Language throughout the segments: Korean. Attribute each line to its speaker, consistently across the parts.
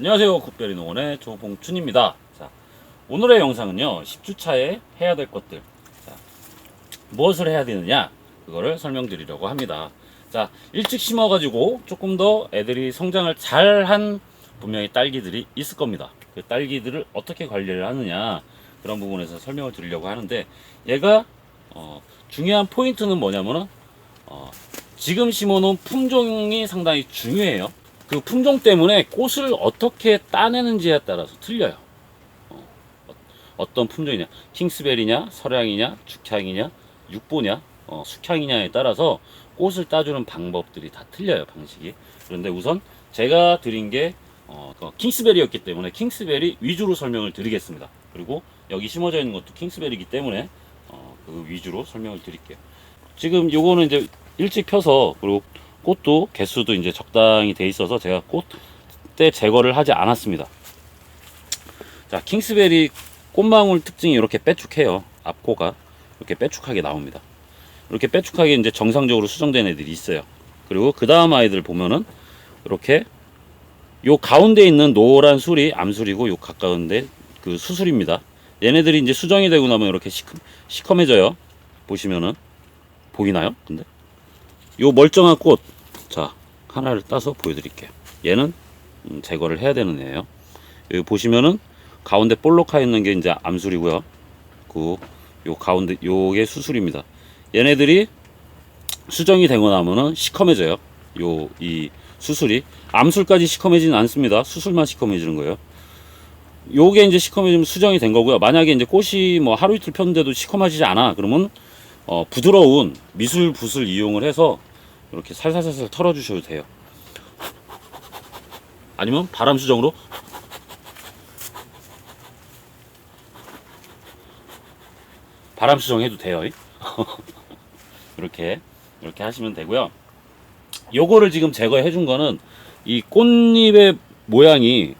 Speaker 1: 안녕하세요. 굿베리 농원의 조봉춘입니다. 자, 오늘의 영상은요, 10주차에 해야 될 것들. 자, 무엇을 해야 되느냐? 그거를 설명드리려고 합니다. 자, 일찍 심어가지고 조금 더 애들이 성장을 잘한 분명히 딸기들이 있을 겁니다. 그 딸기들을 어떻게 관리를 하느냐, 그런 부분에서 설명을 드리려고 하는데, 얘가, 중요한 포인트는 뭐냐면은, 지금 심어놓은 품종이 상당히 중요해요. 그 품종 때문에 꽃을 어떻게 따내는지에 따라서 틀려요. 어떤 품종이냐, 킹스베리냐, 설향이냐, 죽향이냐, 육보냐, 숙향이냐에 따라서 꽃을 따주는 방법들이 다 틀려요, 방식이. 그런데 우선 제가 드린 게 킹스베리였기 때문에 킹스베리 위주로 설명을 드리겠습니다. 그리고 여기 심어져 있는 것도 킹스베리이기 때문에 그 위주로 설명을 드릴게요. 지금 요거는 이제 일찍 펴서, 그리고 꽃도 개수도 이제 적당히 돼 있어서 제가 꽃대 제거를 하지 않았습니다. 자, 킹스베리 꽃망울 특징이 이렇게 빼쭉해요. 앞코가 이렇게 빼쭉하게 나옵니다. 이렇게 빼쭉하게 이제 정상적으로 수정된 애들이 있어요. 그리고 그 다음 아이들 보면은 이렇게 요 가운데 있는 노란 술이 암술이고, 요 가까운데 그 수술입니다. 얘네들이 이제 수정이 되고 나면 이렇게 시커매져요. 보시면은 보이나요? 근데 요 멀쩡한 꽃, 자, 하나를 따서 보여드릴게요. 얘는 제거를 해야 되는 애예요. 여기 보시면은 가운데 볼록하 있는 게 이제 암술이고요. 요 가운데 요게 수술입니다. 얘네들이 수정이 되고 나면은 시커매져요. 이 수술이 암술까지 시커매지는 않습니다. 수술만 시커매지는 거예요. 요게 이제 시커매지면 수정이 된 거고요. 만약에 이제 꽃이 뭐 하루 이틀 폈는데도 시커매지지 않아, 그러면 부드러운 미술 붓을 이용을 해서 이렇게 살살살살 털어주셔도 돼요. 아니면 바람 수정으로 바람 수정해도 돼요. 이렇게 하시면 되고요. 요거를 지금 제거해 준 거는 이 꽃잎의 모양이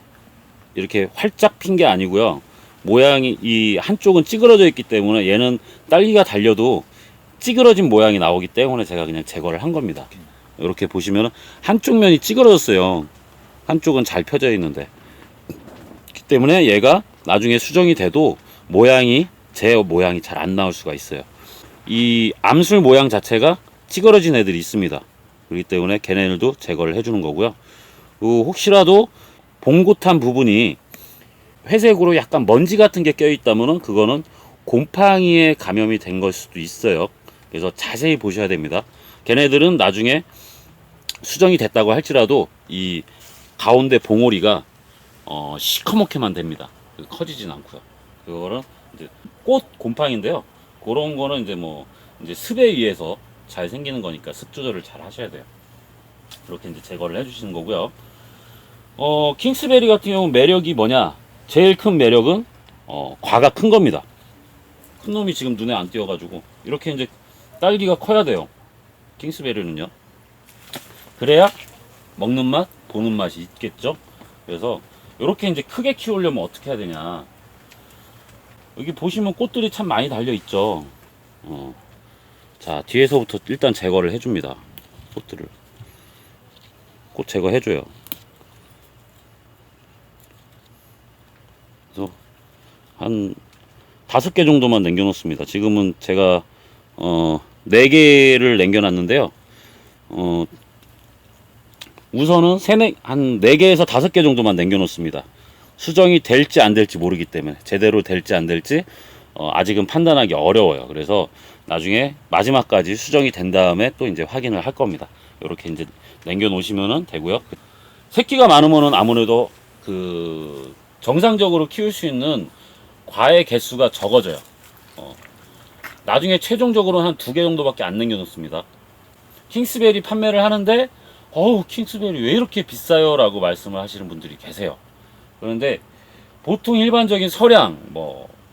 Speaker 1: 이렇게 활짝 핀 게 아니고요. 모양이 이 한쪽은 찌그러져 있기 때문에 얘는 딸기가 달려도 찌그러진 모양이 나오기 때문에 제가 그냥 제거를 한 겁니다. 이렇게 보시면 한쪽 면이 찌그러졌어요. 한쪽은 잘 펴져 있는데, 그렇기 때문에 얘가 나중에 수정이 돼도 제 모양이 잘 안 나올 수가 있어요. 이 암술 모양 자체가 찌그러진 애들이 있습니다. 그렇기 때문에 걔네들도 제거를 해주는 거고요. 혹시라도 봉긋한 부분이 회색으로 약간 먼지 같은 게 껴있다면 그거는 곰팡이에 감염이 된 걸 수도 있어요. 그래서 자세히 보셔야 됩니다. 걔네들은 나중에 수정이 됐다고 할지라도 이 가운데 봉오리가 시커멓게만 됩니다. 커지진 않고요. 그거는 이제 꽃 곰팡인데요. 그런 거는 이제 이제 습에 의해서 잘 생기는 거니까 습 조절을 잘 하셔야 돼요. 이렇게 이제 제거를 해주시는 거고요. 킹스베리 같은 경우는 매력이 뭐냐? 제일 큰 매력은 과가 큰 겁니다. 큰 놈이 지금 눈에 안 띄어가지고 이렇게 이제 딸기가 커야 돼요. 킹스베리는요. 그래야 먹는 맛, 보는 맛이 있겠죠. 그래서 이렇게 이제 크게 키우려면 어떻게 해야 되냐? 여기 보시면 꽃들이 참 많이 달려 있죠. 자, 뒤에서부터 일단 제거를 해줍니다. 꽃들을 꽃 제거해줘요. 그래서 한 5개 정도만 남겨놓습니다. 지금은 제가 4개를 남겨놨는데요. 우선은 한 4개에서 5개 정도만 남겨놓습니다. 수정이 될지 안 될지 모르기 때문에, 제대로 될지 안 될지 아직은 판단하기 어려워요. 그래서 나중에 마지막까지 수정이 된 다음에 또 이제 확인을 할 겁니다. 이렇게 이제 남겨놓으시면 되고요. 새끼가 많으면은 아무래도 정상적으로 키울 수 있는 과의 개수가 적어져요. 나중에 최종적으로는 한 2개 정도밖에 안 남겨놓습니다. 킹스베리 판매를 하는데 킹스베리 왜 이렇게 비싸요? 라고 말씀을 하시는 분들이 계세요. 그런데 보통 일반적인 설향,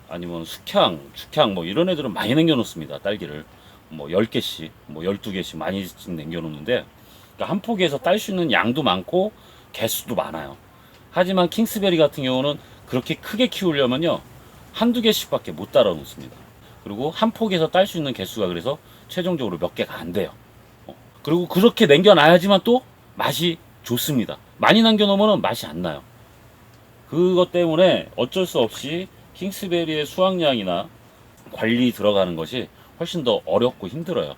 Speaker 1: 아니면 숙향, 죽향, 이런 애들은 많이 남겨놓습니다. 딸기를 10개씩, 12개씩 많이 남겨놓는데, 그러니까 한 포기에서 딸 수 있는 양도 많고 개수도 많아요. 하지만 킹스베리 같은 경우는 그렇게 크게 키우려면요, 한두 개씩밖에 못 따라 놓습니다. 그리고 한 포기에서 딸 수 있는 개수가 그래서 최종적으로 몇 개가 안 돼요. 그리고 그렇게 남겨놔야지만 또 맛이 좋습니다. 많이 남겨놓으면 맛이 안 나요. 그것 때문에 어쩔 수 없이 킹스베리의 수확량이나 관리 들어가는 것이 훨씬 더 어렵고 힘들어요.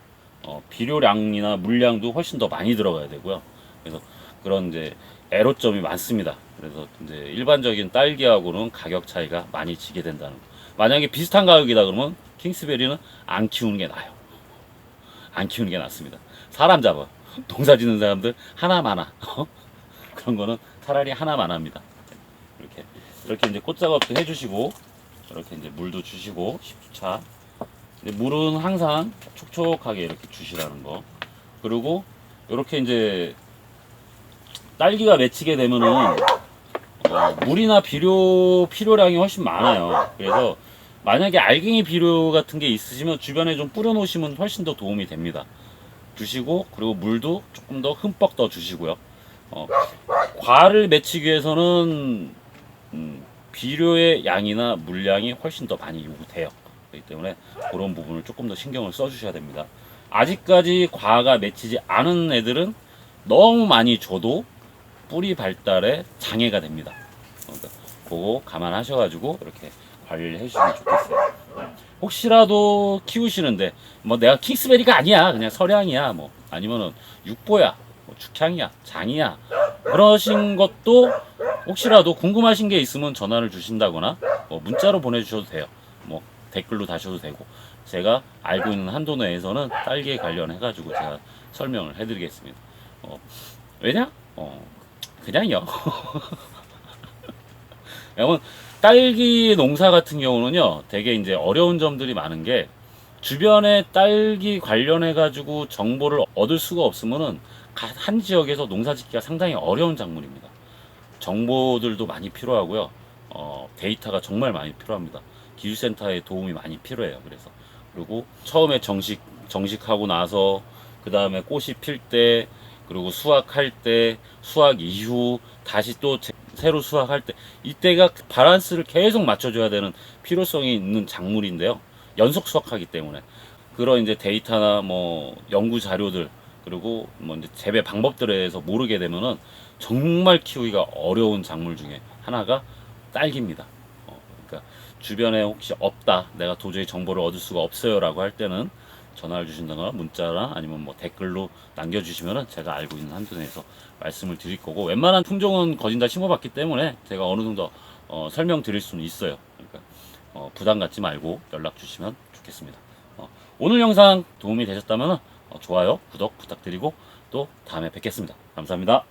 Speaker 1: 비료량이나 물량도 훨씬 더 많이 들어가야 되고요. 그래서 그런 이제 애로점이 많습니다. 그래서 이제 일반적인 딸기하고는 가격 차이가 많이 지게 된다는 거. 만약에 비슷한 가격이다 그러면 킹스베리는 안 키우는 게 나아요. 안 키우는 게 낫습니다. 사람 잡아. 농사 짓는 사람들 하나마나. 그런 거는 차라리 하나마나입니다. 이렇게 이제 꽃 작업도 해주시고, 이렇게 이제 물도 주시고, 10차. 물은 항상 촉촉하게 이렇게 주시라는 거. 그리고 이렇게 이제 딸기가 맺히게 되면은 물이나 필요량이 훨씬 많아요. 그래서 만약에 알갱이 비료 같은 게 있으시면 주변에 좀 뿌려 놓으시면 훨씬 더 도움이 됩니다. 주시고, 그리고 물도 조금 더 흠뻑 더 주시고요. 과를 맺히기 위해서는 비료의 양이나 물량이 훨씬 더 많이 요구돼요. 그렇기 때문에 그런 부분을 조금 더 신경을 써주셔야 됩니다. 아직까지 과가 맺히지 않은 애들은 너무 많이 줘도 뿌리 발달에 장애가 됩니다. 그러니까 그거 감안하셔가지고 이렇게 관리를 해주시면 좋겠어요. 혹시라도 키우시는데 뭐 내가 킹스베리가 아니야, 그냥 서량이야, 뭐 아니면은 육보야, 뭐 죽향이야, 장이야, 그러신 것도 혹시라도 궁금하신 게 있으면 전화를 주신다거나 뭐 문자로 보내주셔도 돼요. 뭐 댓글로 다셔도 되고, 제가 알고 있는 한도 내에서는 딸기에 관련해 가지고 제가 설명을 해드리겠습니다. 왜냐? 그냥요. 여러분, 딸기 농사 같은 경우는요, 되게 이제 어려운 점들이 많은 게, 주변에 딸기 관련해 가지고 정보를 얻을 수가 없으면은 한 지역에서 농사 짓기가 상당히 어려운 작물입니다. 정보들도 많이 필요하고요. 데이터가 정말 많이 필요합니다. 기술센터의 도움이 많이 필요해요. 그래서 그리고 처음에 정식하고 나서 그 다음에 꽃이 필 때, 그리고 수확할 때, 수확 이후 다시 또 새로 수확할 때, 이때가 밸런스를 계속 맞춰줘야 되는 필요성이 있는 작물인데요. 연속 수확하기 때문에 그런 이제 데이터나 뭐 연구 자료들, 그리고 뭐 이제 재배 방법들에 대해서 모르게 되면은 정말 키우기가 어려운 작물 중에 하나가 딸기입니다. 그러니까 주변에 혹시 없다, 내가 도저히 정보를 얻을 수가 없어요라고 할 때는 전화를 주신다거나 문자나 아니면 뭐 댓글로 남겨주시면은 제가 알고 있는 한도 내에서 말씀을 드릴 거고, 웬만한 품종은 거진 다 심어봤기 때문에 제가 어느 정도 설명드릴 수는 있어요. 그러니까 부담 갖지 말고 연락 주시면 좋겠습니다. 오늘 영상 도움이 되셨다면 좋아요, 구독 부탁드리고 또 다음에 뵙겠습니다. 감사합니다.